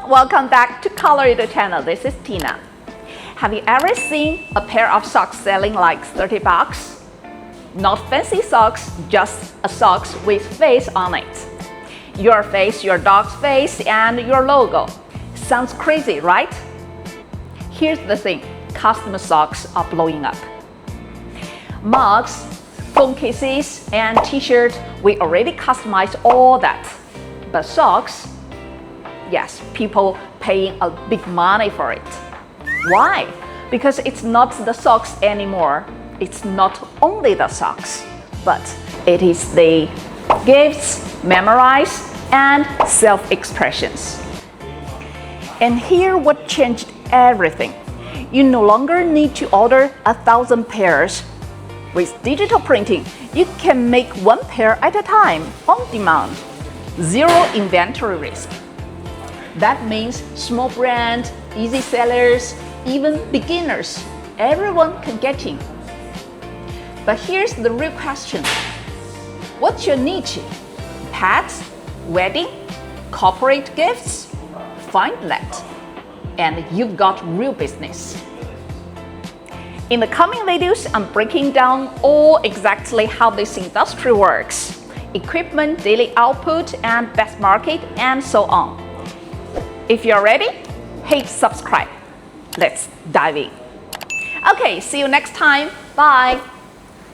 welcome back to Colorido channel. This is Tina. Have you ever seen a pair of socks selling like 30 bucks? Not fancy socks, just a socks with face on it. Your face, your dog's face, and your logo. Sounds crazy, right? Here's the thing, custom socks are blowing up. Mugs, phone cases, and t-shirts, we already customize all that. But socks, yes, people paying a big money for it. Why? Because it's not the socks anymore. It's not only the socks, but it is the gifts, memories, and self-expressions. And here what changed everything. You no longer need to order 1,000 pairs. With digital printing, you can make one pair at a time, on demand. Zero inventory risk. That means small brands, easy sellers, even beginners, everyone can get in. But here's the real question. What's your niche? Pets, wedding, corporate gifts? Find that, and you've got real business. In the coming videos, I'm breaking down all exactly how this industry works. Equipment, daily output, and best market, and so on. If you're ready, hit subscribe. Let's dive in. Okay, see you next time. Bye.